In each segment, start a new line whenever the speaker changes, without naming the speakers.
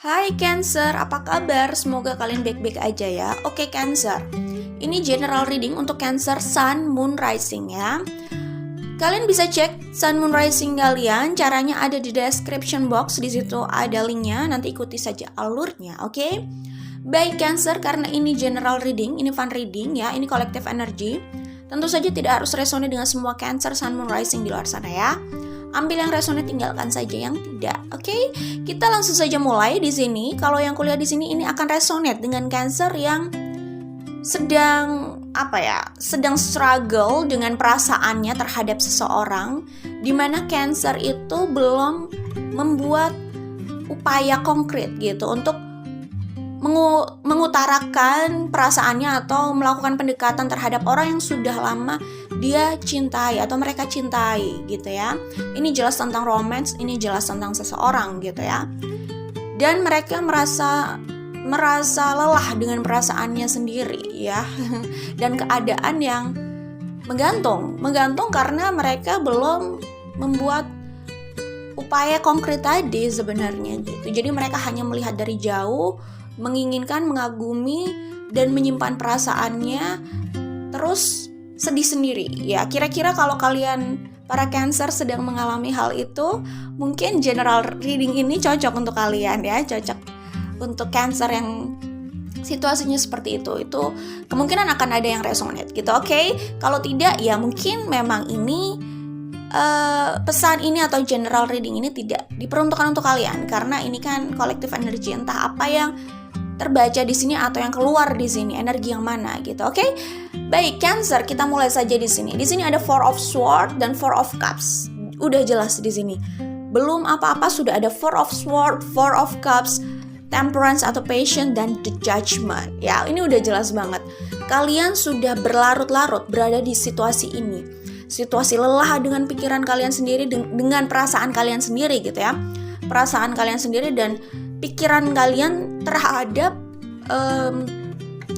Hai Cancer, apa kabar? Semoga kalian baik-baik aja ya. Oke Cancer, ini general reading untuk Cancer Sun, Moon, Rising ya. Kalian bisa cek Sun, Moon, Rising kalian. Caranya ada di description box. Di situ ada linknya. Nanti ikuti saja alurnya, oke? Baik Cancer, karena ini general reading, ini fun reading ya. Ini collective energy. Tentu saja tidak harus resonate dengan semua Cancer, Sun, Moon, Rising di luar sana ya. Ambil yang resonate, tinggalkan saja yang tidak. Oke, kita langsung saja mulai di sini. Kalau yang kuliah di sini ini akan resonate dengan Cancer yang sedang sedang struggle dengan perasaannya terhadap seseorang, dimana Cancer itu belum membuat upaya konkret gitu untuk mengutarakan perasaannya atau melakukan pendekatan terhadap orang yang sudah lama dia cintai atau mereka cintai gitu ya. Ini jelas tentang romance, ini jelas tentang seseorang gitu ya. Dan mereka merasa lelah dengan perasaannya sendiri ya. Dan keadaan yang menggantung karena mereka belum membuat upaya konkret tadi sebenarnya gitu. Jadi mereka hanya melihat dari jauh, menginginkan, mengagumi, dan menyimpan perasaannya, terus sedih sendiri ya. Kira-kira kalau kalian para Cancer sedang mengalami hal itu, mungkin general reading ini cocok untuk kalian ya, cocok untuk Cancer yang situasinya seperti itu kemungkinan akan ada yang resonate gitu, oke? Kalau tidak ya mungkin memang ini pesan ini atau general reading ini tidak diperuntukkan untuk kalian, karena ini kan collective energy, entah apa yang terbaca di sini atau yang keluar di sini, energi yang mana gitu, oke? Baik Cancer, kita mulai saja di sini. Di sini ada Four of Swords dan Four of Cups. Udah jelas di sini. Belum apa-apa sudah ada Four of Swords, Four of Cups, Temperance atau Patience, dan The Judgment. Ya, ini udah jelas banget. Kalian sudah berlarut-larut berada di situasi ini. Situasi lelah dengan pikiran kalian sendiri, dengan perasaan kalian sendiri gitu ya. Perasaan kalian sendiri dan pikiran kalian terhadap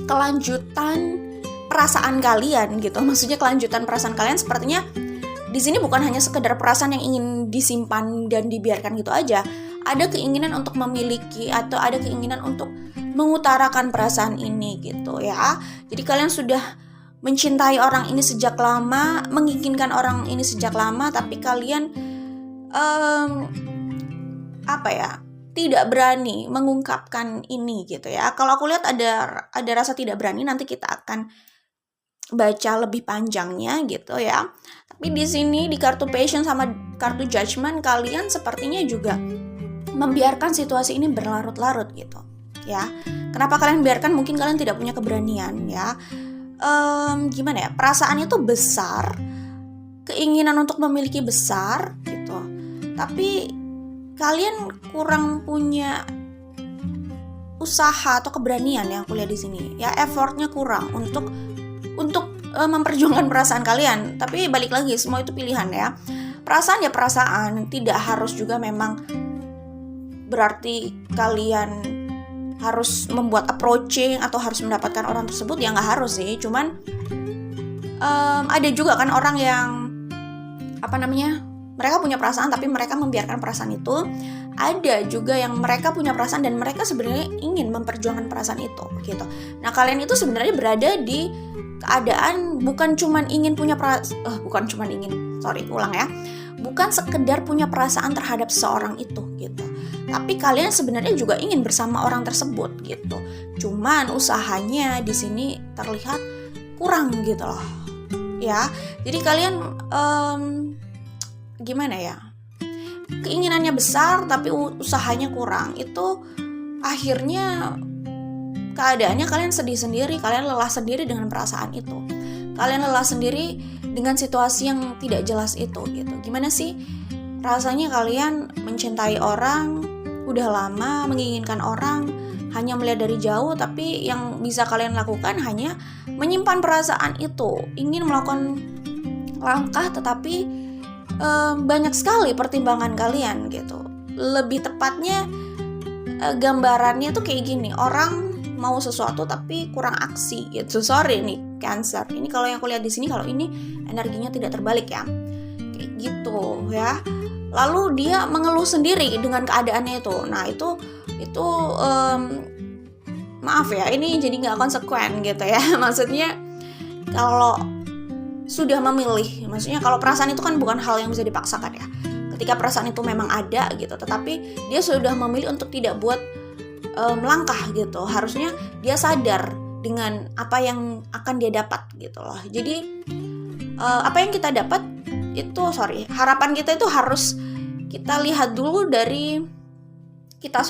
kelanjutan perasaan kalian gitu. Maksudnya kelanjutan perasaan kalian sepertinya di sini bukan hanya sekedar perasaan yang ingin disimpan dan dibiarkan gitu aja. Ada keinginan untuk memiliki atau ada keinginan untuk mengutarakan perasaan ini gitu ya. Jadi kalian sudah mencintai orang ini sejak lama, menginginkan orang ini sejak lama, tapi kalian tidak berani mengungkapkan ini gitu ya. Kalau aku lihat ada rasa tidak berani, nanti kita akan baca lebih panjangnya gitu ya. Tapi di sini di kartu Patience sama kartu Judgment, kalian sepertinya juga membiarkan situasi ini berlarut-larut gitu ya. Kenapa kalian biarkan? Mungkin kalian tidak punya keberanian ya. Gimana ya? Perasaannya tuh besar, keinginan untuk memiliki besar gitu. Tapi kalian kurang punya usaha atau keberanian yang aku lihat di sini. Ya, effortnya kurang untuk memperjuangkan perasaan kalian. Tapi balik lagi, semua itu pilihan ya. Perasaan ya perasaan, tidak harus juga memang berarti kalian harus membuat approaching atau harus mendapatkan orang tersebut, ya nggak harus sih. Cuman ada juga kan orang yang mereka punya perasaan tapi mereka membiarkan perasaan itu. Ada juga yang mereka punya perasaan dan mereka sebenarnya ingin memperjuangkan perasaan itu gitu. Nah, kalian itu sebenarnya berada di keadaan bukan sekedar punya perasaan terhadap seseorang itu gitu. Tapi kalian sebenarnya juga ingin bersama orang tersebut gitu. Cuman usahanya di sini terlihat kurang gitu loh. Ya. Jadi kalian gimana ya? Keinginannya besar tapi usahanya kurang. Itu akhirnya keadaannya kalian sedih sendiri, kalian lelah sendiri dengan perasaan itu. Kalian lelah sendiri dengan situasi yang tidak jelas itu gitu. Gimana sih rasanya kalian mencintai orang udah lama, menginginkan orang, hanya melihat dari jauh, tapi yang bisa kalian lakukan hanya menyimpan perasaan itu, ingin melakukan langkah tetapi banyak sekali pertimbangan kalian gitu. Lebih tepatnya gambarannya tuh kayak gini, orang mau sesuatu tapi kurang aksi gitu. Sorry nih Cancer, ini kalau yang aku lihat di sini, kalau ini energinya tidak terbalik ya, kayak gitu ya. lalu dia mengeluh sendiri dengan keadaannya itu. Nah itu maaf ya, ini jadi nggak konsekuen gitu ya. Maksudnya kalau sudah memilih, maksudnya kalau perasaan itu kan bukan hal yang bisa dipaksakan ya. Ketika perasaan itu memang ada gitu, tetapi dia sudah memilih untuk tidak buat melangkah gitu. Harusnya dia sadar dengan apa yang akan dia dapat gitu loh. Jadi apa yang kita dapat itu, harapan kita itu harus kita lihat dulu dari kita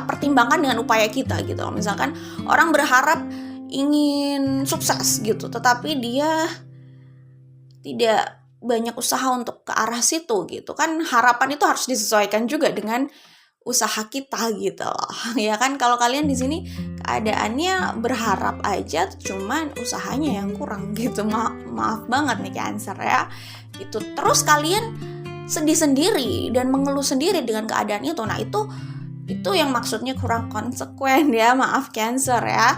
pertimbangkan dengan upaya kita gitu loh. Misalkan orang berharap ingin sukses gitu, tetapi dia tidak banyak usaha untuk ke arah situ gitu kan. Harapan itu harus disesuaikan juga dengan usaha kita gitu loh. Ya kan, kalau kalian di sini keadaannya berharap aja, cuman usahanya yang kurang gitu. Maaf banget nih Cancer ya. Gitu. Terus kalian sedih sendiri dan mengeluh sendiri dengan keadaan itu. Nah, itu yang maksudnya kurang konsekuen ya. Maaf Cancer ya.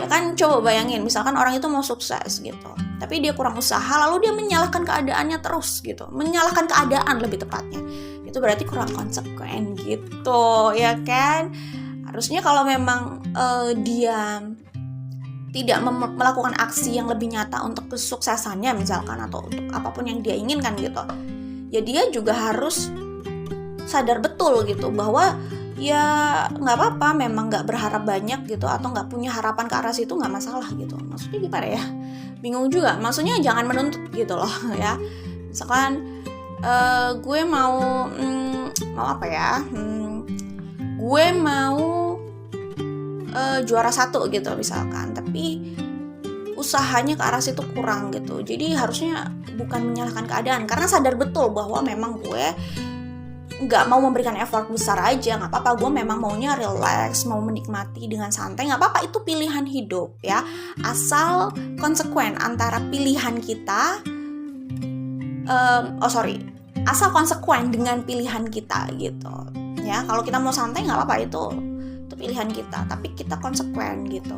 Ya kan, coba bayangin misalkan orang itu mau sukses gitu, tapi dia kurang usaha, lalu dia menyalahkan keadaannya terus gitu. Menyalahkan keadaan lebih tepatnya. Itu berarti kurang konsekuen gitu, ya kan? Harusnya kalau memang dia tidak melakukan aksi yang lebih nyata untuk kesuksesannya misalkan, atau untuk apapun yang dia inginkan gitu, ya dia juga harus sadar betul gitu bahwa ya nggak apa-apa, memang nggak berharap banyak gitu, atau nggak punya harapan ke arah situ nggak masalah gitu. Maksudnya gimana ya? Bingung juga. Maksudnya jangan menuntut gitu loh ya. Misalkan gue mau apa ya? Gue mau juara 1 gitu misalkan, tapi usahanya ke arah situ kurang gitu. Jadi harusnya bukan menyalahkan keadaan, karena sadar betul bahwa memang gue nggak mau memberikan effort besar aja, nggak apa-apa. Gue memang maunya relax, mau menikmati dengan santai, nggak apa-apa. Itu pilihan hidup ya, asal konsekuen antara pilihan kita asal konsekuen dengan pilihan kita gitu ya. Kalau kita mau santai nggak apa-apa, itu pilihan kita, tapi kita konsekuen gitu.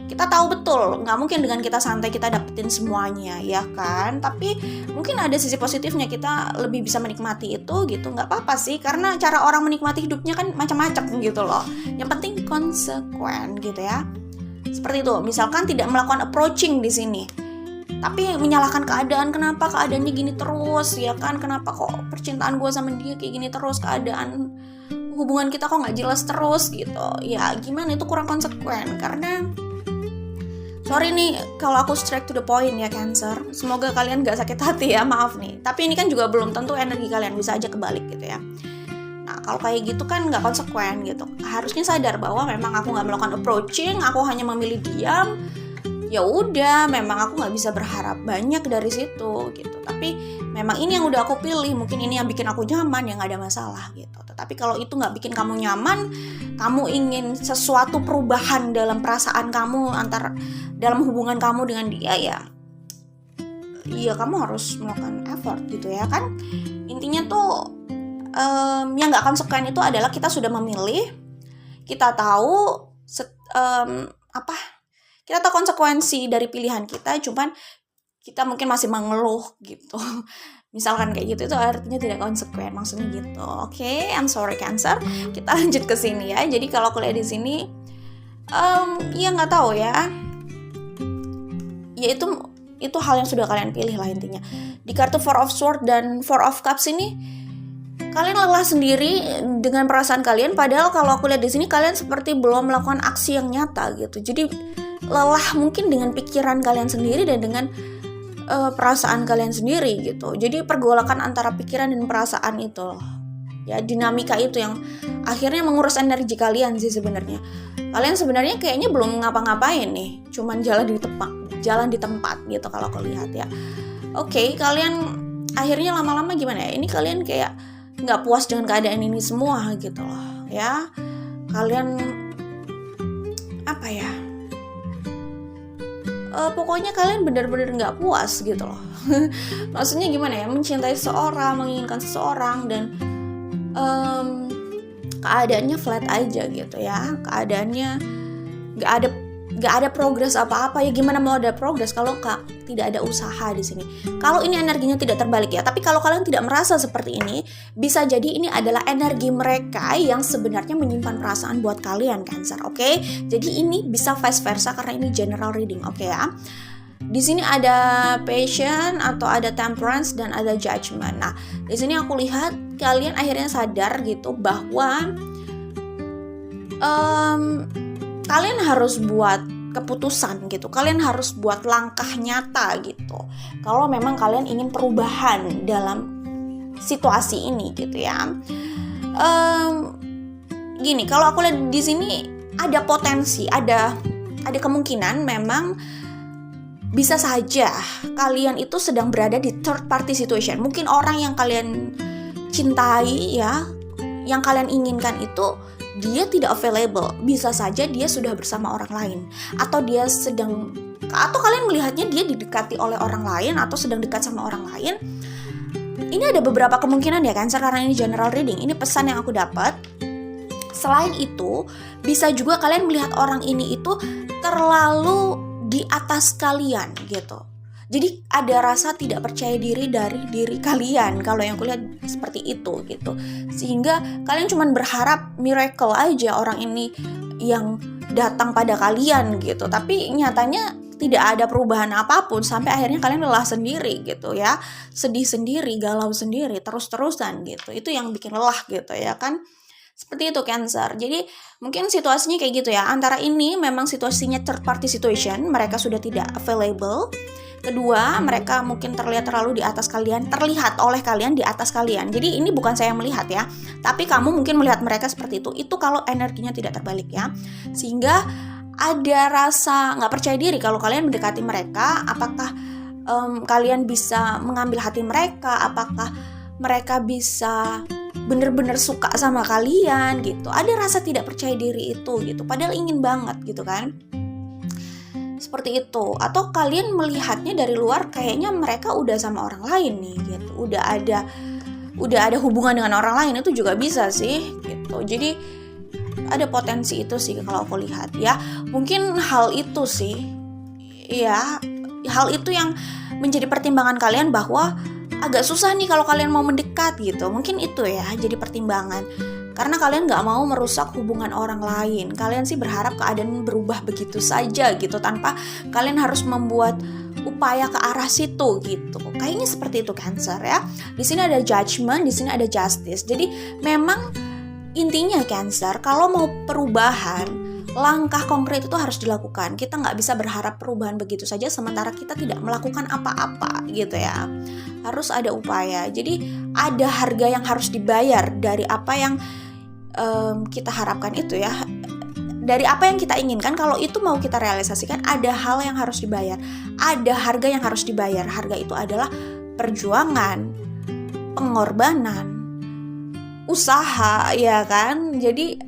Kita tahu betul nggak mungkin dengan kita santai kita dapetin semuanya ya kan, tapi mungkin ada sisi positifnya, kita lebih bisa menikmati itu gitu. Nggak apa-apa sih, karena cara orang menikmati hidupnya kan macam-macam gitu loh. Yang penting konsekuen gitu ya. Seperti itu, misalkan tidak melakukan approaching di sini, tapi menyalahkan keadaan. Kenapa keadaannya gini terus ya kan, kenapa kok percintaan gue sama dia kayak gini terus, keadaan hubungan kita kok nggak jelas terus gitu ya. Gimana, itu kurang konsekuen. Karena sorry nih kalau aku straight to the point ya Cancer, semoga kalian gak sakit hati ya, maaf nih, tapi ini kan juga belum tentu energi kalian, bisa aja kebalik gitu ya. Nah kalau kayak gitu kan gak konsekuen gitu. Harusnya sadar bahwa memang aku gak melakukan approaching, aku hanya memilih diam. Ya udah, memang aku nggak bisa berharap banyak dari situ gitu. Tapi memang ini yang udah aku pilih, mungkin ini yang bikin aku nyaman, ya nggak ada masalah gitu. Tetapi kalau itu nggak bikin kamu nyaman, kamu ingin sesuatu perubahan dalam perasaan kamu dalam hubungan kamu dengan dia, ya kamu harus melakukan effort gitu ya kan. Intinya tuh yang nggak konsekuen itu adalah kita sudah memilih, kita tahu kita tahu konsekuensi dari pilihan kita, cuman kita mungkin masih mengeluh gitu. Misalkan kayak gitu, itu artinya tidak konsekuen, maksudnya gitu. Oke, I'm sorry Cancer. Kita lanjut ke sini ya. Jadi kalau kuliah di sini, ya nggak tahu ya. Ya itu hal yang sudah kalian pilih lah intinya. Di kartu Four of Swords dan Four of Cups ini, kalian lelah sendiri dengan perasaan kalian. Padahal kalau aku lihat di sini kalian seperti belum melakukan aksi yang nyata gitu. Jadi lelah mungkin dengan pikiran kalian sendiri dan dengan perasaan kalian sendiri gitu. Jadi pergolakan antara pikiran dan perasaan itu loh. Ya, dinamika itu yang akhirnya menguras energi kalian sih sebenarnya. Kalian sebenarnya kayaknya belum ngapa-ngapain nih, cuman jalan di tempat gitu kalau aku lihat ya. Oke, kalian akhirnya lama-lama gimana ya? Ini kalian kayak nggak puas dengan keadaan ini semua gitu loh ya. Kalian apa ya? Pokoknya kalian benar-benar nggak puas gitu loh. Maksudnya gimana ya, mencintai seseorang, menginginkan seseorang, dan keadaannya flat aja gitu ya. Keadaannya nggak nggak ada progres apa-apa. Ya gimana mau ada progres kalau tidak ada usaha di sini. Kalau ini energinya tidak terbalik ya, tapi kalau kalian tidak merasa seperti ini, bisa jadi ini adalah energi mereka yang sebenarnya menyimpan perasaan buat kalian, Cancer. Oke? Jadi ini bisa vice versa karena ini general reading, oke ya. Di sini ada passion atau ada temperance dan ada judgment. Nah, di sini aku lihat kalian akhirnya sadar gitu bahwa kalian harus buat keputusan gitu. Kalian harus buat langkah nyata gitu. Kalau memang kalian ingin perubahan dalam situasi ini gitu ya. Gini, kalau aku lihat di sini ada potensi, ada kemungkinan memang bisa saja kalian itu sedang berada di third party situation. Mungkin orang yang kalian cintai ya, yang kalian inginkan itu dia tidak available. Bisa saja dia sudah bersama orang lain, atau kalian melihatnya dia didekati oleh orang lain atau sedang dekat sama orang lain. Ini ada beberapa kemungkinan ya Cancer, karena ini general reading. Ini pesan yang aku dapat. Selain itu, bisa juga kalian melihat orang ini itu terlalu di atas kalian gitu. Jadi ada rasa tidak percaya diri dari diri kalian, kalau yang aku lihat seperti itu gitu. Sehingga kalian cuma berharap miracle aja orang ini yang datang pada kalian gitu. Tapi nyatanya tidak ada perubahan apapun, sampai akhirnya kalian lelah sendiri gitu ya. Sedih sendiri, galau sendiri, terus-terusan gitu. Itu yang bikin lelah gitu ya kan. Seperti itu Cancer. Jadi mungkin situasinya kayak gitu ya. Antara ini memang situasinya third party situation, mereka sudah tidak available. Kedua, mereka mungkin terlihat oleh kalian di atas kalian. Jadi ini bukan saya yang melihat ya, tapi kamu mungkin melihat mereka seperti itu. Itu kalau energinya tidak terbalik ya. Sehingga ada rasa nggak percaya diri kalau kalian mendekati mereka. Apakah kalian bisa mengambil hati mereka? Apakah mereka bisa bener-bener suka sama kalian gitu? Ada rasa tidak percaya diri itu gitu. Padahal ingin banget gitu kan. Seperti itu. Atau kalian melihatnya dari luar kayaknya mereka udah sama orang lain nih gitu. Udah ada hubungan dengan orang lain, itu juga bisa sih gitu. Jadi ada potensi itu sih kalau aku lihat ya. Mungkin hal itu sih ya, hal itu yang menjadi pertimbangan kalian bahwa agak susah nih kalau kalian mau mendekat gitu. Mungkin itu ya jadi pertimbangan. Karena kalian gak mau merusak hubungan orang lain. Kalian sih berharap keadaan berubah begitu saja gitu, tanpa kalian harus membuat upaya ke arah situ gitu. Kayaknya seperti itu Cancer ya. Di sini ada judgment, di sini ada justice. Jadi memang intinya Cancer, kalau mau perubahan, langkah konkret itu harus dilakukan. Kita nggak bisa berharap perubahan begitu saja sementara kita tidak melakukan apa-apa gitu ya. Harus ada upaya. Jadi ada harga yang harus dibayar dari apa yang kita harapkan itu ya. Dari apa yang kita inginkan, kalau itu mau kita realisasikan, ada hal yang harus dibayar. Ada harga yang harus dibayar. Harga itu adalah perjuangan, pengorbanan, usaha ya kan. Jadi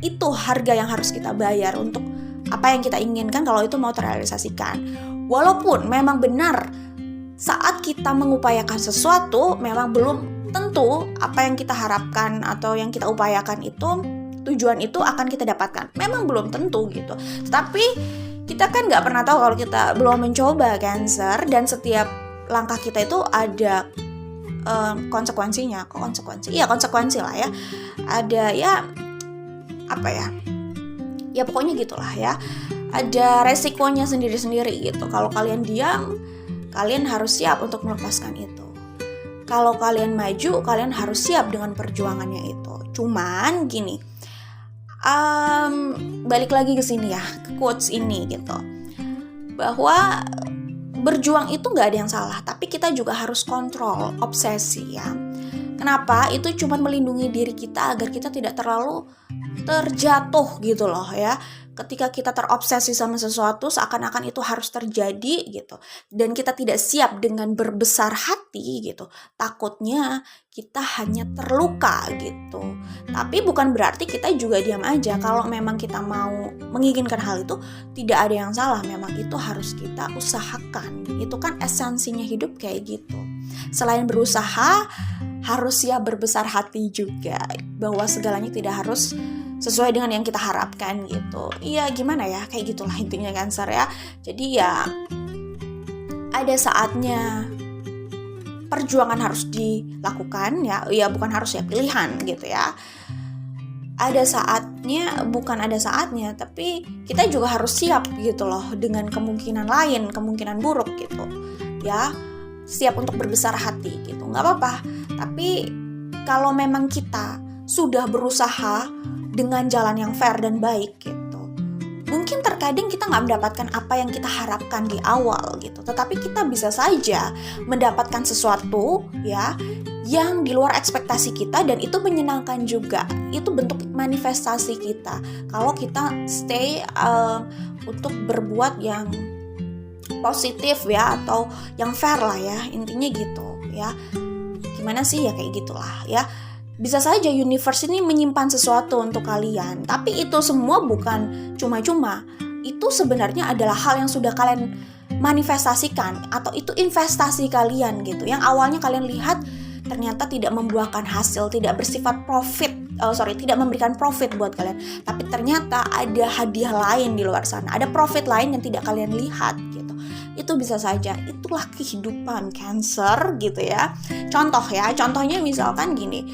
itu harga yang harus kita bayar untuk apa yang kita inginkan kalau itu mau terrealisasikan. Walaupun memang benar saat kita mengupayakan sesuatu memang belum tentu apa yang kita harapkan atau yang kita upayakan itu, tujuan itu akan kita dapatkan. Memang belum tentu gitu. Tapi kita kan nggak pernah tahu kalau kita belum mencoba Cancer. Dan setiap langkah kita itu ada konsekuensinya. Konsekuensi lah ya. Ada ya apa ya? Ya pokoknya gitulah ya. Ada resikonya sendiri-sendiri gitu. Kalau kalian diam, kalian harus siap untuk melepaskan itu. Kalau kalian maju, kalian harus siap dengan perjuangannya itu. Cuman gini, balik lagi ke sini ya, ke quotes ini gitu, bahwa berjuang itu nggak ada yang salah, tapi kita juga harus kontrol obsesi ya. Kenapa? Itu cuma melindungi diri kita agar kita tidak terlalu terjatuh gitu loh ya. Ketika kita terobsesi sama sesuatu, seakan-akan itu harus terjadi gitu. Dan kita tidak siap dengan berbesar hati gitu. Takutnya kita hanya terluka gitu. Tapi bukan berarti kita juga diam aja. Kalau memang kita mau menginginkan hal itu, tidak ada yang salah. Memang itu harus kita usahakan. Itu kan esensinya hidup kayak gitu. Selain berusaha, harus siap berbesar hati juga. Bahwa segalanya tidak harus sesuai dengan yang kita harapkan gitu. Iya gimana ya, kayak gitulah intinya Cancer ya. Jadi ya ada saatnya perjuangan harus dilakukan ya. Ya bukan harus ya, pilihan gitu ya. Ada saatnya, bukan ada saatnya, tapi kita juga harus siap gitu loh dengan kemungkinan lain, kemungkinan buruk gitu ya, siap untuk berbesar hati gitu, nggak apa-apa. Tapi kalau memang kita sudah berusaha dengan jalan yang fair dan baik gitu, mungkin terkadang kita nggak mendapatkan apa yang kita harapkan di awal gitu, tetapi kita bisa saja mendapatkan sesuatu ya yang di luar ekspektasi kita, dan itu menyenangkan juga. Itu bentuk manifestasi kita kalau kita stay untuk berbuat yang positif ya, atau yang fair lah ya, intinya gitu ya. Gimana sih ya, kayak gitulah ya. Bisa saja universe ini menyimpan sesuatu untuk kalian, tapi itu semua bukan cuma-cuma. Itu sebenarnya adalah hal yang sudah kalian manifestasikan, atau itu investasi kalian gitu, yang awalnya kalian lihat ternyata tidak membuahkan hasil, tidak bersifat profit, tidak memberikan profit buat kalian, tapi ternyata ada hadiah lain di luar sana, ada profit lain yang tidak kalian lihat gitu. Itu bisa saja, itulah kehidupan Cancer gitu ya. Contohnya misalkan gini,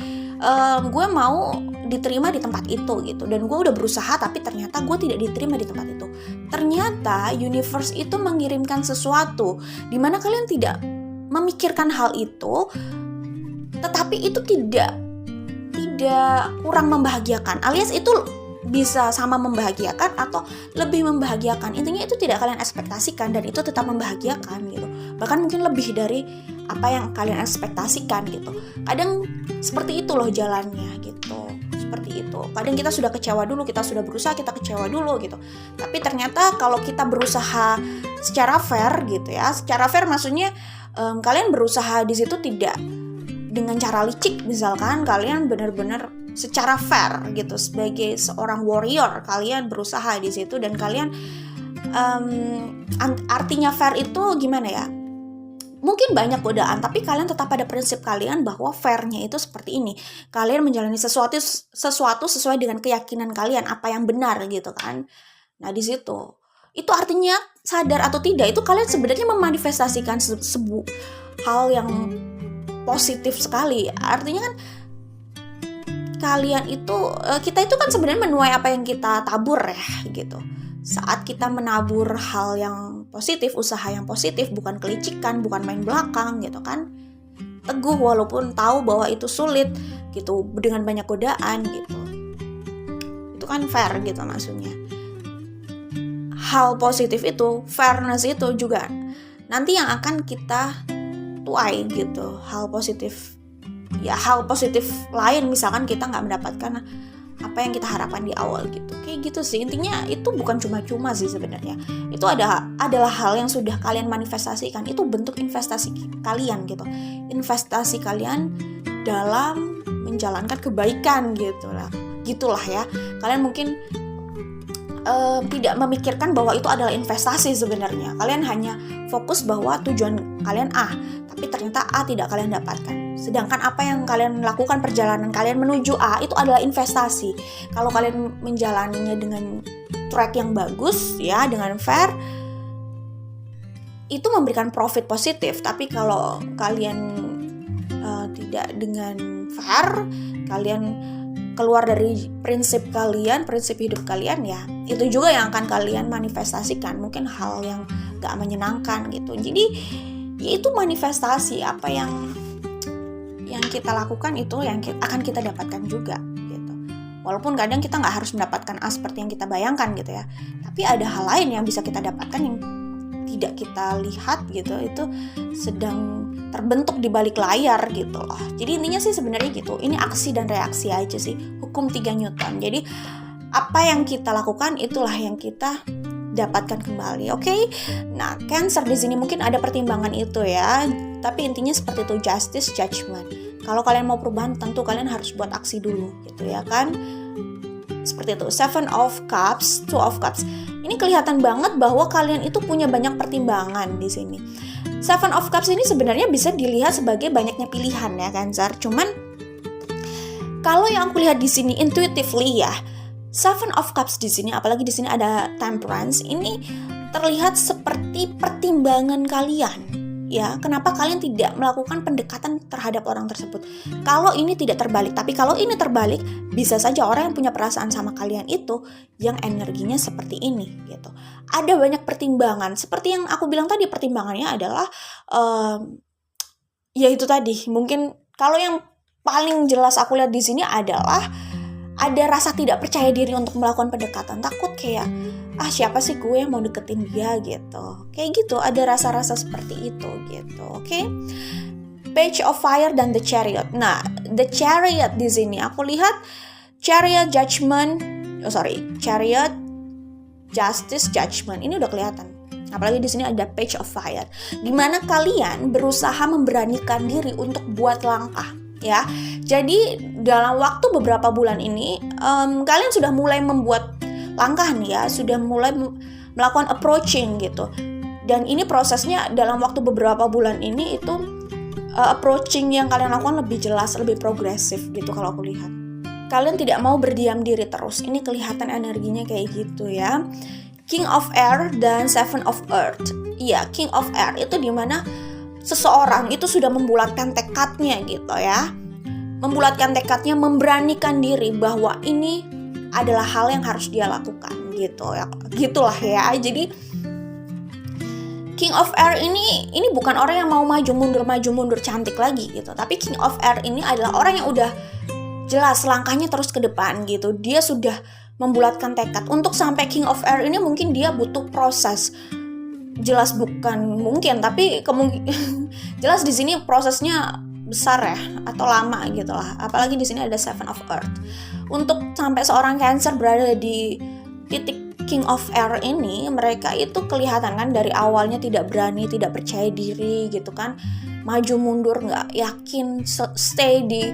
gue mau diterima di tempat itu gitu, dan gue udah berusaha tapi ternyata gue tidak diterima di tempat itu. Ternyata universe itu mengirimkan sesuatu dimana kalian tidak memikirkan hal itu, tetapi itu tidak kurang membahagiakan, alias itu bisa sama membahagiakan atau lebih membahagiakan. Intinya itu tidak kalian ekspektasikan dan itu tetap membahagiakan gitu, bahkan mungkin lebih dari apa yang kalian ekspektasikan gitu. Kadang seperti itu loh jalannya gitu, seperti itu. Kadang kita sudah kecewa dulu, kita sudah berusaha, kita kecewa dulu gitu, tapi ternyata kalau kita berusaha secara fair gitu ya, secara fair maksudnya kalian berusaha di situ tidak dengan cara licik, misalkan kalian benar-benar secara fair gitu, sebagai seorang warrior kalian berusaha di situ, dan kalian artinya fair itu gimana ya, mungkin banyak godaan, tapi kalian tetap pada prinsip kalian bahwa fairnya itu seperti ini. Kalian menjalani sesuatu sesuai dengan keyakinan kalian, apa yang benar gitu kan. Nah di situ itu artinya sadar atau tidak, itu kalian sebenarnya memanifestasikan sebuah hal yang positif sekali. Artinya kan kalian itu, kita itu kan sebenarnya menuai apa yang kita tabur ya gitu. Saat kita menabur hal yang positif, usaha yang positif, bukan kelicikan, bukan main belakang gitu kan, teguh walaupun tahu bahwa itu sulit gitu, dengan banyak godaan gitu, itu kan fair gitu maksudnya. Hal positif itu, fairness itu juga nanti yang akan kita tuai gitu. Hal positif lain, misalkan kita nggak mendapatkan apa yang kita harapkan di awal gitu, kayak gitu sih. Intinya itu bukan cuma-cuma sih sebenarnya, itu adalah hal yang sudah kalian manifestasikan. Itu bentuk investasi kalian gitu, investasi kalian dalam menjalankan kebaikan gitulah ya. Kalian mungkin tidak memikirkan bahwa itu adalah investasi sebenarnya. Kalian hanya fokus bahwa tujuan kalian A, tapi ternyata A tidak kalian dapatkan. Sedangkan apa yang kalian lakukan, perjalanan kalian menuju A, itu adalah investasi. Kalau kalian menjalaninya dengan track yang bagus ya, dengan fair, itu memberikan profit positif. Tapi kalau kalian tidak dengan fair, kalian keluar dari prinsip kalian, prinsip hidup kalian, ya itu juga yang akan kalian manifestasikan. Mungkin hal yang gak menyenangkan gitu. Jadi ya itu manifestasi, apa yang kita lakukan itu yang akan kita dapatkan juga gitu. Walaupun kadang kita gak harus mendapatkan A seperti yang kita bayangkan gitu ya, tapi ada hal lain yang bisa kita dapatkan yang tidak kita lihat gitu, itu sedang terbentuk di balik layar gitu loh. Jadi intinya sih sebenarnya gitu, ini aksi dan reaksi aja sih, hukum 3 Newton. Jadi apa yang kita lakukan itulah yang kita dapatkan kembali. Oke? Nah, Cancer di sini mungkin ada pertimbangan itu ya, tapi intinya seperti itu, justice, judgment. Kalau kalian mau perubahan, tentu kalian harus buat aksi dulu gitu ya kan. Seperti itu. 7 of Cups, 2 of Cups. Ini kelihatan banget bahwa kalian itu punya banyak pertimbangan di sini. 7 of Cups ini sebenarnya bisa dilihat sebagai banyaknya pilihan ya Cancer. Cuman kalau yang aku lihat di sini intuitively ya, Seven of Cups di sini, apalagi di sini ada Temperance, ini terlihat seperti pertimbangan kalian. Ya, kenapa kalian tidak melakukan pendekatan terhadap orang tersebut? Kalau ini tidak terbalik, tapi kalau ini terbalik, bisa saja orang yang punya perasaan sama kalian itu yang energinya seperti ini, gitu. Ada banyak pertimbangan. Seperti yang aku bilang tadi, pertimbangannya adalah, ya itu tadi. Mungkin kalau yang paling jelas aku lihat di sini adalah ada rasa tidak percaya diri untuk melakukan pendekatan, takut kayak siapa sih gue yang mau deketin dia gitu, kayak gitu, ada rasa-rasa seperti itu gitu. Oke. Page of Fire dan The Chariot. Nah, The Chariot di sini aku lihat Chariot, Justice, Judgment. Ini udah kelihatan. Apalagi di sini ada Page of Fire, dimana kalian berusaha memberanikan diri untuk buat langkah. Ya, jadi dalam waktu beberapa bulan ini kalian sudah mulai membuat langkah nih ya, sudah mulai melakukan approaching gitu. Dan ini prosesnya dalam waktu beberapa bulan ini itu approaching yang kalian lakukan lebih jelas, lebih progresif gitu kalau aku lihat. Kalian tidak mau berdiam diri terus. Ini kelihatan energinya kayak gitu ya. King of Air dan Seven of Earth. Iya, King of Air itu dimana seseorang itu sudah membulatkan tekadnya gitu ya. Membulatkan tekadnya, memberanikan diri bahwa ini adalah hal yang harus dia lakukan gitu ya. Gitulah ya. Jadi King of Air ini bukan orang yang mau maju mundur cantik lagi gitu. Tapi King of Air ini adalah orang yang udah jelas langkahnya terus ke depan gitu. Dia sudah membulatkan tekad. Untuk sampai King of Air ini mungkin dia butuh proses. Jelas bukan mungkin, tapi jelas di sini prosesnya besar ya, atau lama gitu lah. Apalagi di sini ada Seven of Earth. Untuk sampai seorang Cancer berada di titik King of Air ini, mereka itu kelihatan kan dari awalnya tidak berani, tidak percaya diri gitu kan, maju mundur, nggak yakin, stay di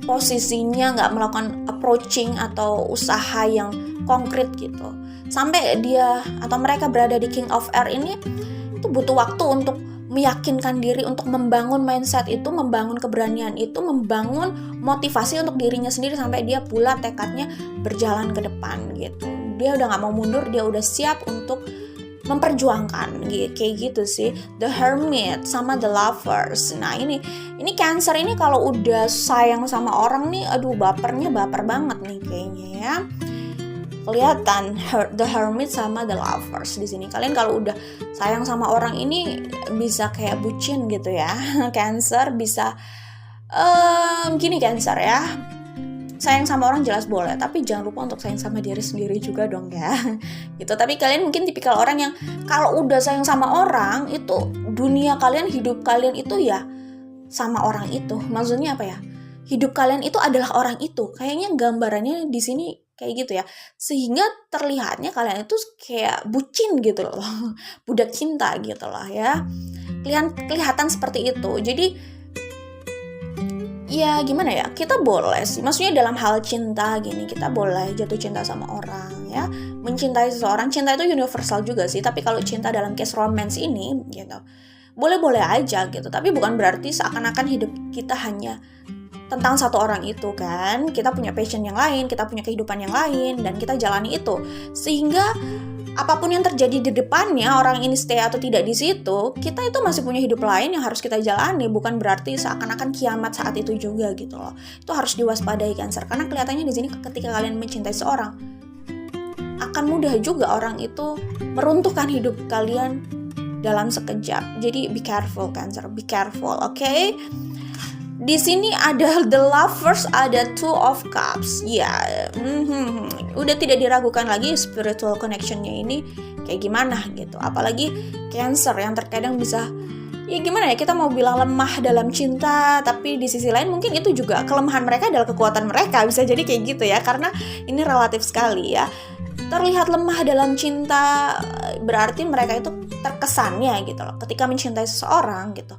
posisinya, nggak melakukan approaching atau usaha yang konkret gitu. Sampai dia atau mereka berada di King of Air ini itu butuh waktu untuk meyakinkan diri, untuk membangun mindset itu, membangun keberanian itu, membangun motivasi untuk dirinya sendiri sampai dia bulat tekadnya berjalan ke depan gitu. Dia udah gak mau mundur, dia udah siap untuk memperjuangkan kayak gitu sih. The Hermit sama The Lovers. Nah ini Cancer ini kalau udah sayang sama orang nih, aduh bapernya baper banget nih kayaknya ya. Kelihatan The Hermit sama The Lovers di sini. Kalian kalau udah sayang sama orang ini bisa kayak bucin gitu ya. Cancer bisa gini Cancer ya. Sayang sama orang jelas boleh, tapi jangan lupa untuk sayang sama diri sendiri juga dong ya. Gitu. Tapi kalian mungkin tipikal orang yang kalau udah sayang sama orang itu dunia kalian, hidup kalian itu ya sama orang itu. Maksudnya apa ya? Hidup kalian itu adalah orang itu. Kayaknya gambarannya di sini kayak gitu ya, sehingga terlihatnya kalian itu kayak bucin gitu loh, budak cinta gitu loh ya, kelihatan seperti itu. Jadi ya gimana ya, kita boleh sih, maksudnya dalam hal cinta gini, kita boleh jatuh cinta sama orang ya, mencintai seseorang. Cinta itu universal juga sih, tapi kalau cinta dalam case romance ini gitu, boleh-boleh aja gitu, tapi bukan berarti seakan-akan hidup kita hanya tentang satu orang itu kan. Kita punya passion yang lain, kita punya kehidupan yang lain, dan kita jalani itu. Sehingga apapun yang terjadi di depannya, orang ini stay atau tidak di situ, kita itu masih punya hidup lain yang harus kita jalani. Bukan berarti seakan-akan kiamat saat itu juga gitu loh. Itu harus diwaspadai Cancer, karena kelihatannya di sini ketika kalian mencintai seorang, akan mudah juga orang itu meruntuhkan hidup kalian dalam sekejap. Jadi be careful Cancer, be careful, okay? Di sini ada The Lovers, ada Two of Cups. Ya, udah tidak diragukan lagi spiritual connection-nya ini kayak gimana gitu. Apalagi Cancer yang terkadang bisa, ya gimana ya, kita mau bilang lemah dalam cinta, tapi di sisi lain mungkin itu juga kelemahan mereka adalah kekuatan mereka. Bisa jadi kayak gitu ya, karena ini relatif sekali ya. Terlihat lemah dalam cinta berarti mereka itu terkesannya gitu loh, ketika mencintai seseorang gitu,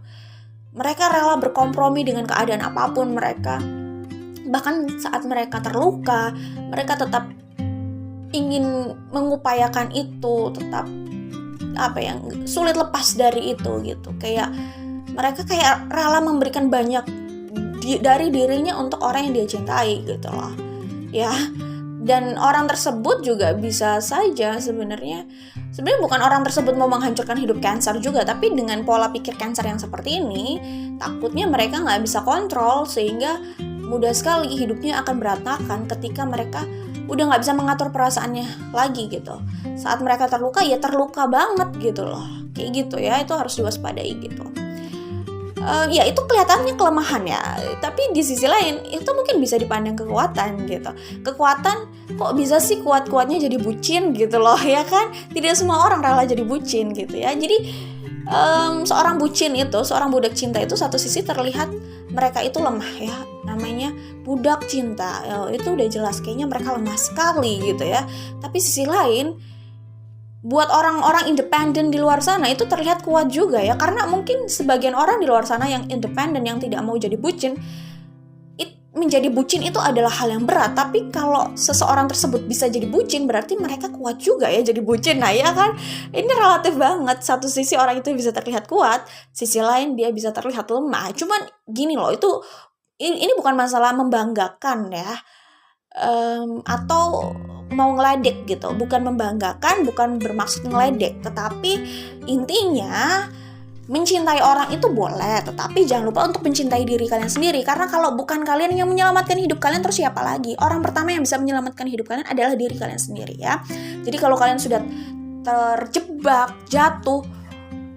mereka rela berkompromi dengan keadaan apapun mereka. Bahkan saat mereka terluka, mereka tetap ingin mengupayakan itu, tetap sulit lepas dari itu gitu. Kayak mereka kayak rela memberikan banyak dari dirinya untuk orang yang dia cintai gitu loh. Ya, Dan orang tersebut juga bisa saja sebenarnya bukan orang tersebut mau menghancurkan hidup Cancer juga, tapi dengan pola pikir Cancer yang seperti ini, takutnya mereka nggak bisa kontrol sehingga mudah sekali hidupnya akan berantakan ketika mereka udah nggak bisa mengatur perasaannya lagi gitu. Saat mereka terluka, ya terluka banget gitu loh, kayak gitu ya, itu harus diwaspadai gitu. Ya itu kelihatannya kelemahan ya, tapi di sisi lain itu mungkin bisa dipandang kekuatan gitu. Kekuatan kok bisa sih kuat-kuatnya jadi bucin gitu loh ya kan? Tidak semua orang rela jadi bucin gitu ya. Jadi seorang bucin itu, seorang budak cinta itu satu sisi terlihat mereka itu lemah ya, namanya budak cinta ya, itu udah jelas kayaknya mereka lemah sekali gitu ya. Tapi sisi lain buat orang-orang independen di luar sana itu terlihat kuat juga ya, karena mungkin sebagian orang di luar sana yang independen yang tidak mau jadi bucin, menjadi bucin itu adalah hal yang berat. Tapi kalau seseorang tersebut bisa jadi bucin, berarti mereka kuat juga ya jadi bucin. Nah ya kan, ini relatif banget. Satu sisi orang itu bisa terlihat kuat, sisi lain dia bisa terlihat lemah. Cuman gini loh, ini bukan masalah membanggakan ya, atau mau ngeledek gitu, bukan membanggakan, bukan bermaksud ngeledek, tetapi intinya mencintai orang itu boleh, tetapi jangan lupa untuk mencintai diri kalian sendiri, karena kalau bukan kalian yang menyelamatkan hidup kalian, terus siapa lagi? Orang pertama yang bisa menyelamatkan hidup kalian adalah diri kalian sendiri ya. Jadi kalau kalian sudah terjebak, jatuh,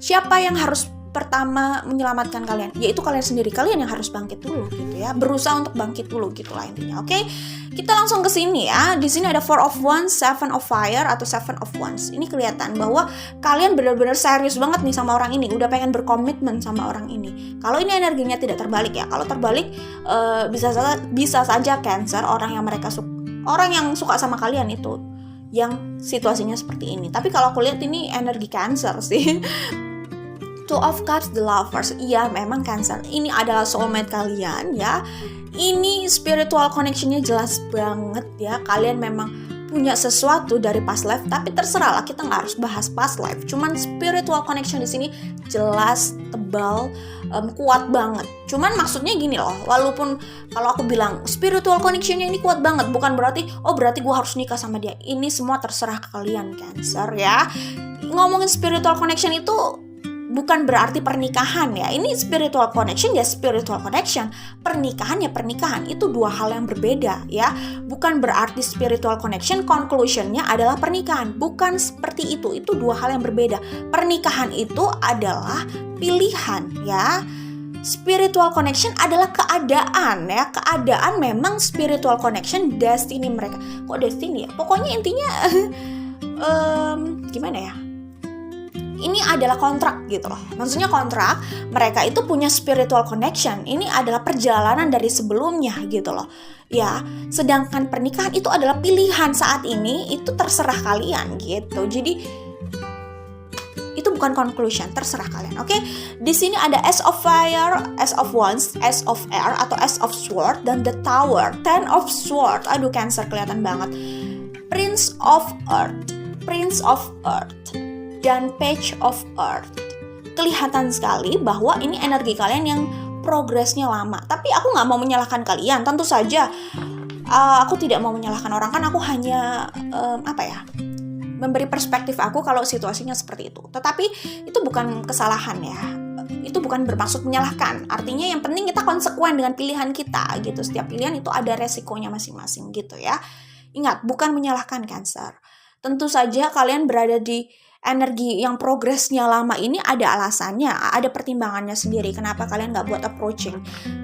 siapa yang harus pertama menyelamatkan kalian? Yaitu kalian sendiri. Kalian yang harus bangkit dulu gitu ya, berusaha untuk bangkit dulu gitulah intinya. Oke, kita langsung ke sini ya. Di sini ada Four of Wands, Seven of Fire atau Seven of Wands. Ini kelihatan bahwa kalian benar-benar serius banget nih sama orang ini, udah pengen berkomitmen sama orang ini. Kalau ini energinya tidak terbalik ya. Kalau terbalik bisa saja Cancer, orang yang suka sama kalian itu yang situasinya seperti ini. Tapi kalau aku lihat ini energi Cancer sih. Two of Cups, the Lovers. Iya, memang Cancer ini adalah soulmate kalian ya. Ini spiritual connection-nya jelas banget ya. Kalian memang punya sesuatu dari past life, tapi terserah lah, kita nggak harus bahas past life. Cuman spiritual connection di sini jelas, tebal, kuat banget. Cuman maksudnya gini loh, walaupun kalau aku bilang spiritual connection-nya ini kuat banget, bukan berarti gue harus nikah sama dia. Ini semua terserah ke kalian Cancer ya. Ngomongin spiritual connection itu bukan berarti pernikahan ya. Ini spiritual connection ya spiritual connection. Pernikahan ya pernikahan. Itu dua hal yang berbeda ya. Bukan berarti spiritual connection conclusion-nya adalah pernikahan. Bukan seperti itu. Itu dua hal yang berbeda. Pernikahan itu adalah pilihan ya. Spiritual connection adalah keadaan ya. Keadaan memang spiritual connection destiny mereka. Kok destiny ya? Pokoknya intinya gimana ya? Ini adalah kontrak gitu loh. Maksudnya kontrak, mereka itu punya spiritual connection. Ini adalah perjalanan dari sebelumnya gitu loh. Ya, sedangkan pernikahan itu adalah pilihan saat ini, itu terserah kalian gitu. Jadi itu bukan conclusion, terserah kalian. Oke? Di sini ada Ace of Fire, Ace of Wands, Ace of Air atau Ace of Sword dan The Tower, Ten of Sword. Aduh, Cancer kelihatan banget. Prince of Earth dan Page of Earth. Kelihatan sekali bahwa ini energi kalian yang progresnya lama. Tapi aku gak mau menyalahkan kalian. Tentu saja aku tidak mau menyalahkan orang, kan aku hanya memberi perspektif aku kalau situasinya seperti itu. Tetapi itu bukan kesalahan ya. Itu bukan bermaksud menyalahkan. Artinya yang penting kita konsekuen dengan pilihan kita gitu. Setiap pilihan itu ada resikonya masing-masing gitu ya. Ingat, bukan menyalahkan Cancer. Tentu saja kalian berada di energi yang progresnya lama ini ada alasannya, ada pertimbangannya sendiri. Kenapa kalian gak buat approaching?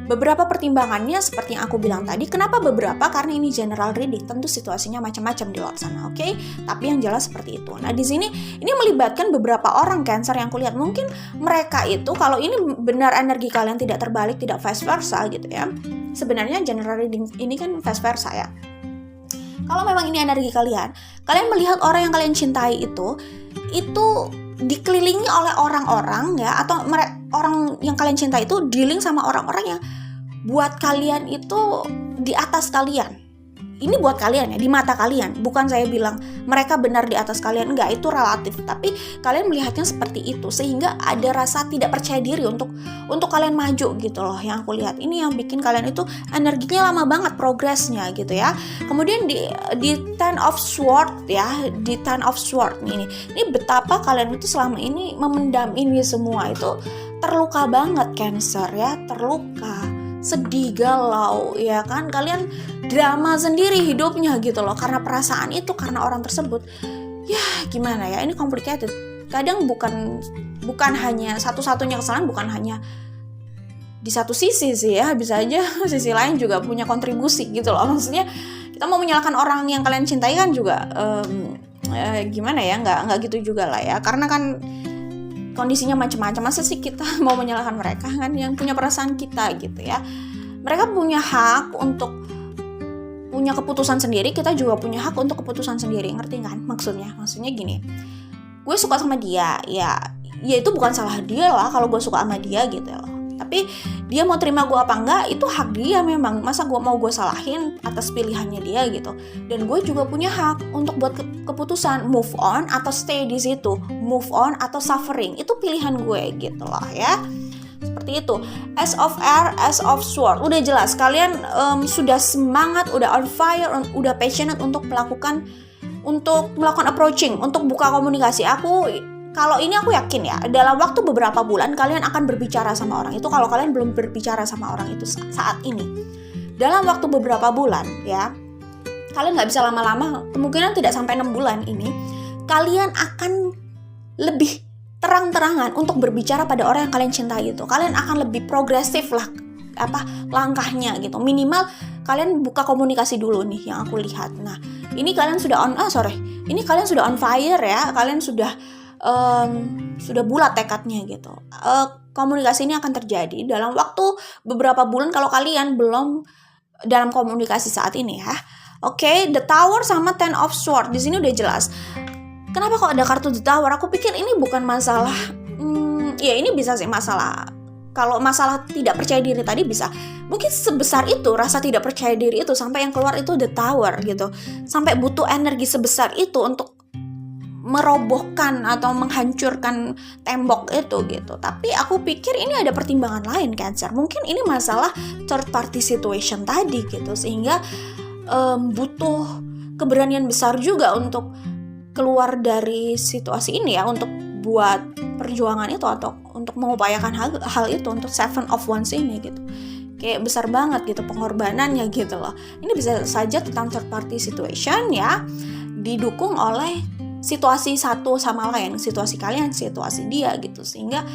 Beberapa pertimbangannya seperti yang aku bilang tadi. Kenapa beberapa? Karena ini general reading. Tentu situasinya macam-macam di luar sana, oke? Tapi yang jelas seperti itu. Nah di sini ini melibatkan beberapa orang Cancer yang kulihat. Mungkin mereka itu kalau ini benar energi kalian tidak terbalik, tidak vice versa gitu ya. Sebenarnya general reading ini kan vice versa ya. Kalau memang ini energi kalian melihat orang yang kalian cintai itu dikelilingi oleh orang-orang ya, atau orang yang kalian cintai itu dealing sama orang-orang yang buat kalian itu di atas kalian. ini buat kalian ya, di mata kalian. Bukan saya bilang mereka benar di atas kalian, enggak, itu relatif. Tapi kalian melihatnya seperti itu, sehingga ada rasa tidak percaya diri untuk kalian maju gitu loh. Yang aku lihat ini yang bikin kalian itu energinya lama banget progresnya gitu ya. Kemudian di Ten of Sword ya, di Ten of Sword ini betapa kalian itu selama ini memendam ini semua, itu terluka banget Cancer ya, terluka, sedih, galau ya kan, kalian drama sendiri hidupnya gitu loh karena perasaan itu, karena orang tersebut. Ya gimana ya, ini complicated. Kadang bukan hanya satu-satunya kesalahan, bukan hanya di satu sisi sih ya, bisa aja sisi lain juga punya kontribusi gitu loh. Maksudnya kita mau menyalahkan orang yang kalian cintai kan juga gimana ya, nggak gitu juga lah ya, karena kan kondisinya macam-macam. Masa sih kita mau menyalahkan mereka kan, yang punya perasaan kita gitu ya. Mereka punya hak untuk punya keputusan sendiri, kita juga punya hak untuk keputusan sendiri, ngerti kan maksudnya gini, gue suka sama dia ya itu bukan salah dia lah kalau gue suka sama dia gitu loh, tapi dia mau terima gue apa enggak itu hak dia memang. Masa gue salahin atas pilihannya dia gitu. Dan gue juga punya hak untuk buat keputusan move on atau stay di situ, move on atau suffering, itu pilihan gue gitu loh ya. Seperti itu. As of Air, As of Sword, udah jelas kalian sudah semangat, udah on fire, udah passionate untuk melakukan approaching, untuk buka komunikasi. Kalau ini aku yakin ya, dalam waktu beberapa bulan kalian akan berbicara sama orang itu. Kalau kalian belum berbicara sama orang itu saat ini, dalam waktu beberapa bulan ya, kalian nggak bisa lama-lama, kemungkinan tidak sampai 6 bulan ini, kalian akan lebih terang-terangan untuk berbicara pada orang yang kalian cintai itu. Kalian akan lebih progresif lah langkahnya gitu. Minimal kalian buka komunikasi dulu nih yang aku lihat. Nah, ini kalian sudah on fire ya. Kalian sudah bulat tekadnya gitu. Komunikasi ini akan terjadi dalam waktu beberapa bulan kalau kalian belum dalam komunikasi saat ini ya. Oke, The Tower sama Ten of Swords di sini udah jelas. Kenapa kok ada kartu The Tower? Aku pikir ini bukan masalah. Ya ini bisa sih masalah. Kalau masalah tidak percaya diri tadi bisa. Mungkin sebesar itu rasa tidak percaya diri itu sampai yang keluar itu The Tower gitu. Sampai butuh energi sebesar itu untuk merobohkan atau menghancurkan tembok itu gitu. Tapi aku pikir ini ada pertimbangan lain Cancer. Mungkin ini masalah third party situation tadi gitu, sehingga butuh keberanian besar juga untuk keluar dari situasi ini ya, untuk buat perjuangan itu atau untuk mengupayakan hal itu, untuk Seven of Wands ini gitu. Kayak besar banget gitu pengorbanannya gitu loh. Ini bisa saja tentang third party situation ya, didukung oleh situasi satu sama lain, situasi kalian, situasi dia gitu, sehingga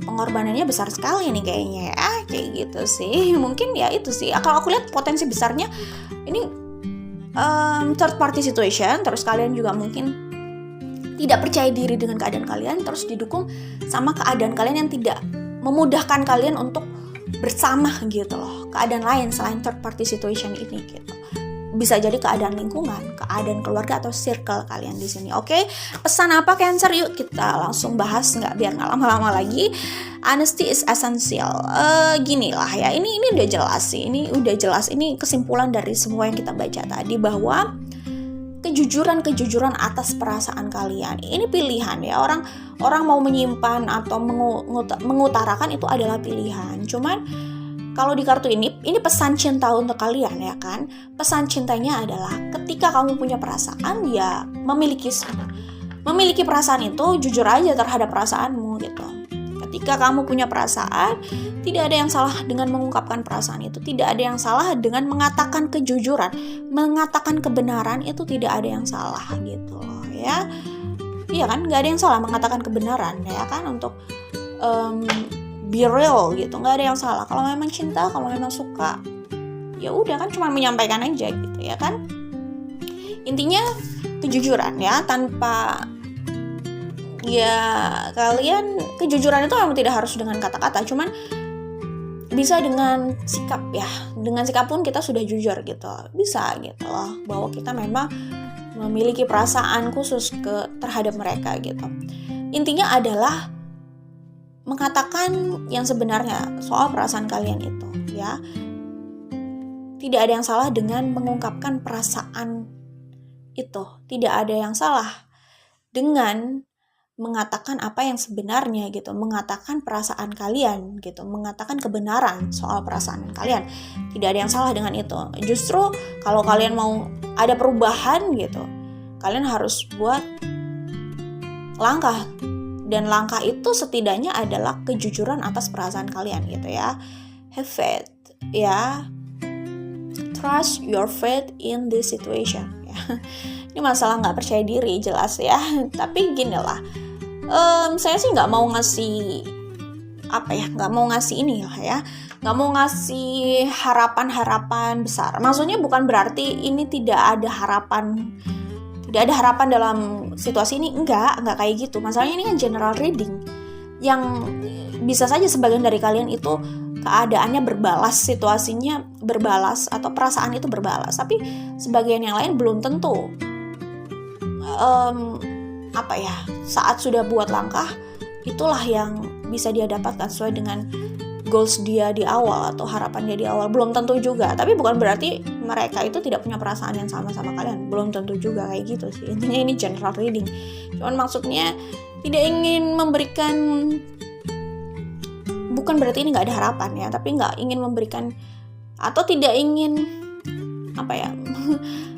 pengorbanannya besar sekali nih kayaknya ya, kayak gitu sih. Mungkin ya itu sih, kalau aku lihat potensi besarnya ini third party situation, terus kalian juga mungkin tidak percaya diri dengan keadaan kalian, terus didukung sama keadaan kalian yang tidak memudahkan kalian untuk bersama gitu loh, keadaan lain selain third party situation ini gitu. Bisa jadi keadaan lingkungan, keadaan keluarga atau circle kalian di sini. Oke, pesan apa Cancer? Yuk kita langsung bahas, biar nggak lama-lama lagi. Honesty is essential. Gini lah ya, ini udah jelas sih. Ini udah jelas. Ini kesimpulan dari semua yang kita baca tadi, bahwa kejujuran atas perasaan kalian ini pilihan ya. Orang mau menyimpan atau mengutarakan itu adalah pilihan. Cuman kalau di kartu ini pesan cinta untuk kalian ya kan. Pesan cintanya adalah ketika kamu punya perasaan ya memiliki perasaan itu, jujur aja terhadap perasaanmu gitu. Ketika kamu punya perasaan, tidak ada yang salah dengan mengungkapkan perasaan itu. Tidak ada yang salah dengan mengatakan kejujuran, mengatakan kebenaran, itu tidak ada yang salah gitu loh ya. Iya kan, nggak ada yang salah mengatakan kebenaran ya kan, untuk be real gitu, nggak ada yang salah. Kalau memang cinta, kalau memang suka, ya udah kan, cuma menyampaikan aja gitu ya kan. Intinya kejujuran ya, tanpa ya kalian, kejujuran itu memang tidak harus dengan kata-kata, cuman bisa dengan sikap ya. Dengan sikap pun kita sudah jujur gitu, bisa gitu loh, bahwa kita memang memiliki perasaan khusus terhadap mereka gitu. Intinya adalah mengatakan yang sebenarnya soal perasaan kalian itu ya. tidak ada yang salah dengan mengungkapkan perasaan itu. Tidak ada yang salah dengan mengatakan apa yang sebenarnya gitu, mengatakan perasaan kalian gitu, mengatakan kebenaran soal perasaan kalian. Tidak ada yang salah dengan itu. Justru kalau kalian mau ada perubahan gitu, kalian harus buat langkah, dan langkah itu setidaknya adalah kejujuran atas perasaan kalian gitu ya. Have faith ya, trust your faith in this situation ya. Ini masalah nggak percaya diri jelas ya, tapi gini lah, saya sih nggak mau ngasih nggak mau ngasih ini lah ya, nggak mau ngasih harapan besar. Maksudnya bukan berarti ini tidak ada harapan dalam situasi ini, enggak kayak gitu. Masalahnya ini kan general reading, yang bisa saja sebagian dari kalian itu keadaannya berbalas, situasinya berbalas, atau perasaan itu berbalas, tapi sebagian yang lain belum tentu. Saat sudah buat langkah, itulah yang bisa dia dapatkan sesuai dengan goals dia di awal atau harapan dia di awal. Belum tentu juga, tapi bukan berarti mereka itu tidak punya perasaan yang sama kalian, belum tentu juga kayak gitu sih. Intinya ini general reading, cuman maksudnya tidak ingin memberikan, bukan berarti ini nggak ada harapan ya, tapi nggak ingin memberikan atau tidak ingin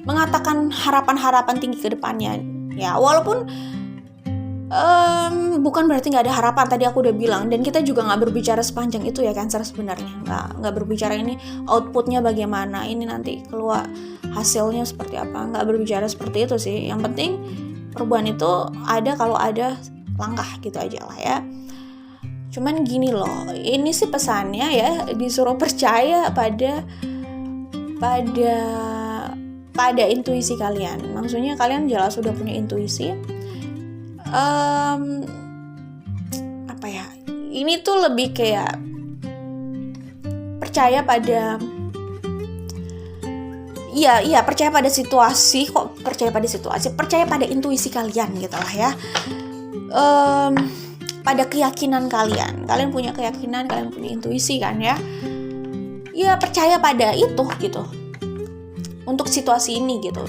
mengatakan harapan tinggi ke depannya ya. Walaupun bukan berarti nggak ada harapan, tadi aku udah bilang, dan kita juga nggak berbicara sepanjang itu ya Cancer sebenarnya, nggak berbicara ini outputnya bagaimana, ini nanti keluar hasilnya seperti apa, nggak berbicara seperti itu sih. Yang penting perubahan itu ada kalau ada langkah gitu aja lah ya. Cuman gini loh, ini sih pesannya ya, disuruh percaya pada intuisi kalian. Maksudnya kalian jelas sudah punya intuisi. Ini tuh lebih kayak percaya pada percaya pada situasi, percaya pada intuisi kalian gitu lah ya. Pada keyakinan kalian punya keyakinan, kalian punya intuisi kan ya. Ya percaya pada itu gitu untuk situasi ini gitu.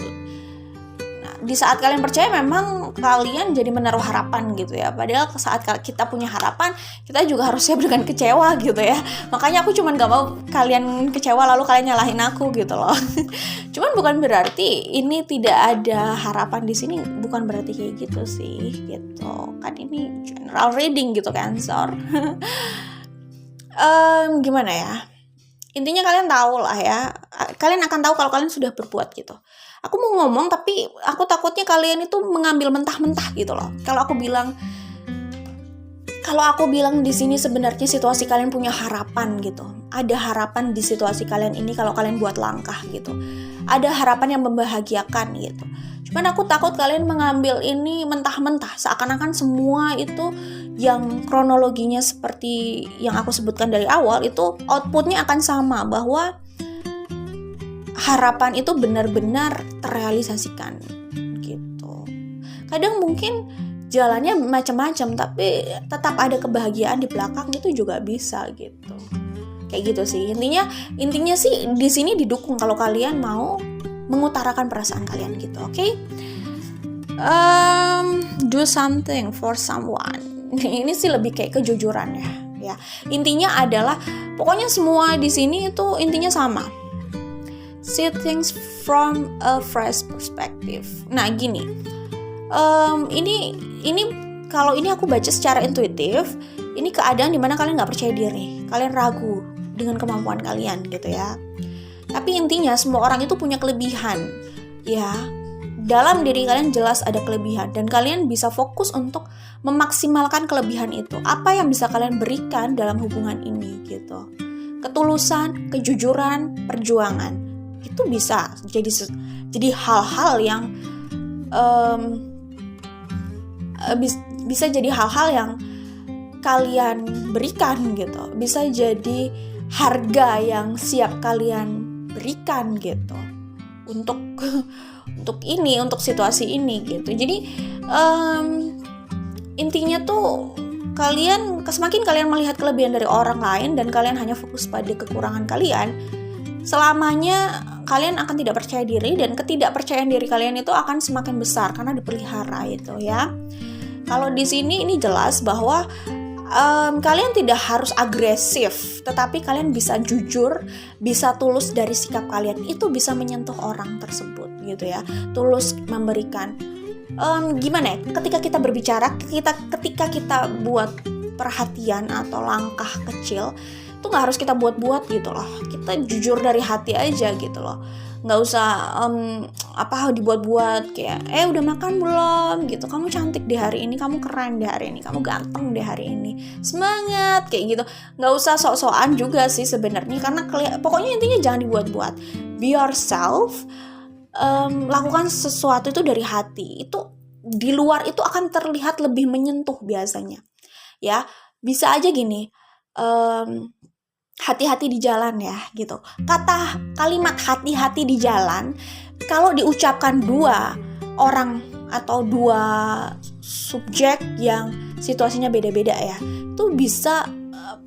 Nah, di saat kalian percaya memang kalian jadi menaruh harapan gitu ya. Padahal saat kita punya harapan, kita juga harus siap dengan kecewa gitu ya. Makanya aku cuman gak mau kalian kecewa lalu kalian nyalahin aku gitu loh. Cuman bukan berarti ini tidak ada harapan di sini, bukan berarti kayak gitu sih gitu. Kan ini general reading gitu Cancer. Gimana ya? Intinya kalian tahu lah ya, kalian akan tahu kalau kalian sudah berbuat gitu. Aku mau ngomong tapi aku takutnya kalian itu mengambil mentah-mentah gitu loh. Kalau aku bilang di sini sebenarnya situasi kalian punya harapan gitu. Ada harapan di situasi kalian ini kalau kalian buat langkah gitu. Ada harapan yang membahagiakan gitu. Cuman aku takut kalian mengambil ini mentah-mentah, seakan-akan semua itu yang kronologinya seperti yang aku sebutkan dari awal itu outputnya akan sama, bahwa harapan itu benar-benar terrealisasikan gitu. Kadang mungkin jalannya macam-macam tapi tetap ada kebahagiaan di belakang, itu juga bisa gitu. Kayak gitu sih. Intinya sih di sini didukung kalau kalian mau mengutarakan perasaan kalian gitu, oke? Do something for someone. Ini sih lebih kayak kejujuran ya. Intinya adalah pokoknya semua di sini itu intinya sama. See things from a fresh perspective. Nah, gini. Ini kalau ini aku baca secara intuitif, ini keadaan dimana kalian nggak percaya diri, kalian ragu dengan kemampuan kalian gitu ya. Tapi intinya semua orang itu punya kelebihan ya. Dalam diri kalian jelas ada kelebihan dan kalian bisa fokus untuk memaksimalkan kelebihan itu. Apa yang bisa kalian berikan dalam hubungan ini gitu. Ketulusan, kejujuran, perjuangan. Itu bisa jadi hal-hal yang bisa jadi hal-hal yang kalian berikan gitu. Bisa jadi harga yang siap kalian berikan gitu. Untuk situasi ini gitu. Jadi intinya tuh semakin kalian melihat kelebihan dari orang lain dan kalian hanya fokus pada kekurangan kalian, selamanya kalian akan tidak percaya diri, dan ketidakpercayaan diri kalian itu akan semakin besar karena dipelihara itu ya. Kalau di sini ini jelas bahwa kalian tidak harus agresif, tetapi kalian bisa jujur, bisa tulus dari sikap kalian. Itu bisa menyentuh orang tersebut gitu ya. Tulus memberikan gimana ya? Ketika kita berbicara, ketika kita buat perhatian atau langkah kecil, itu nggak harus kita buat-buat gitu loh. Kita jujur dari hati aja gitu loh. Nggak usah dibuat-buat kayak udah makan belum gitu, kamu cantik di hari ini, kamu keren di hari ini, kamu ganteng di hari ini, semangat kayak gitu. Nggak usah sok-sokan juga sih sebenarnya, karena pokoknya intinya jangan dibuat-buat. Be yourself, lakukan sesuatu itu dari hati. Itu di luar itu akan terlihat lebih menyentuh biasanya ya. Bisa aja gini, hati-hati di jalan ya gitu. Kalimat hati-hati di jalan kalau diucapkan dua orang atau dua subjek yang situasinya beda-beda ya, itu bisa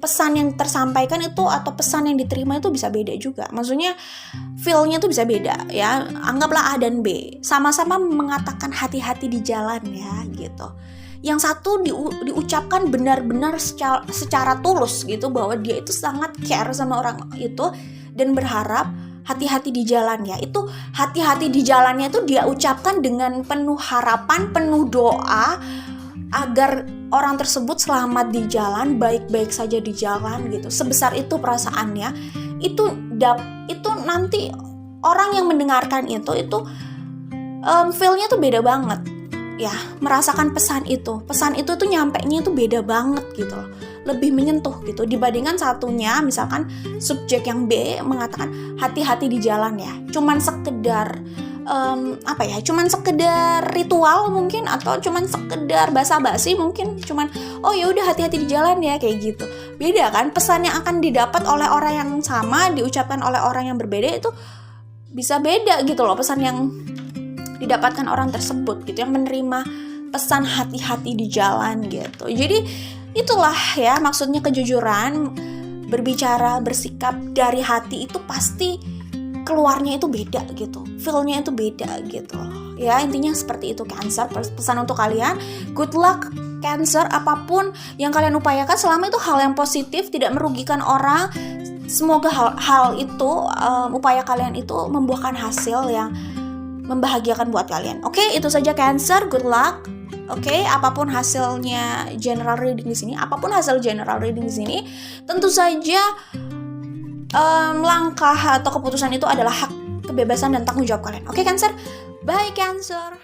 pesan yang tersampaikan itu atau pesan yang diterima itu bisa beda juga. Maksudnya feel-nya tuh bisa beda ya. Anggaplah A dan B sama-sama mengatakan hati-hati di jalan ya gitu. Yang satu diucapkan benar-benar secara tulus gitu, bahwa dia itu sangat care sama orang itu dan berharap hati-hati di jalan ya. Itu hati-hati di jalannya itu dia ucapkan dengan penuh harapan, penuh doa agar orang tersebut selamat di jalan, baik-baik saja di jalan gitu. Sebesar itu perasaannya. Itu nanti orang yang mendengarkan itu feel-nya tuh beda banget. Ya, merasakan pesan itu tuh nyampenya itu beda banget gitu loh, lebih menyentuh gitu dibandingkan satunya. Misalkan subjek yang B mengatakan hati-hati di jalan ya, cuman sekedar cuman sekedar ritual mungkin, atau cuman sekedar basa-basi mungkin, cuman oh ya udah hati-hati di jalan ya kayak gitu. Beda kan, pesan yang akan didapat oleh orang yang sama diucapkan oleh orang yang berbeda itu bisa beda gitu loh, pesan yang didapatkan orang tersebut gitu, yang menerima pesan hati-hati di jalan gitu. Jadi itulah ya maksudnya kejujuran, berbicara, bersikap dari hati itu pasti keluarnya itu beda gitu, feel-nya itu beda gitu ya. Intinya seperti itu Cancer. Pesan untuk kalian, good luck Cancer, apapun yang kalian upayakan selama itu hal yang positif, tidak merugikan orang, semoga hal itu upaya kalian itu membuahkan hasil yang membahagiakan buat kalian. Oke, itu saja Cancer, good luck. Oke, apapun hasilnya general reading di sini, tentu saja langkah atau keputusan itu adalah hak, kebebasan dan tanggung jawab kalian. Oke Cancer, bye Cancer.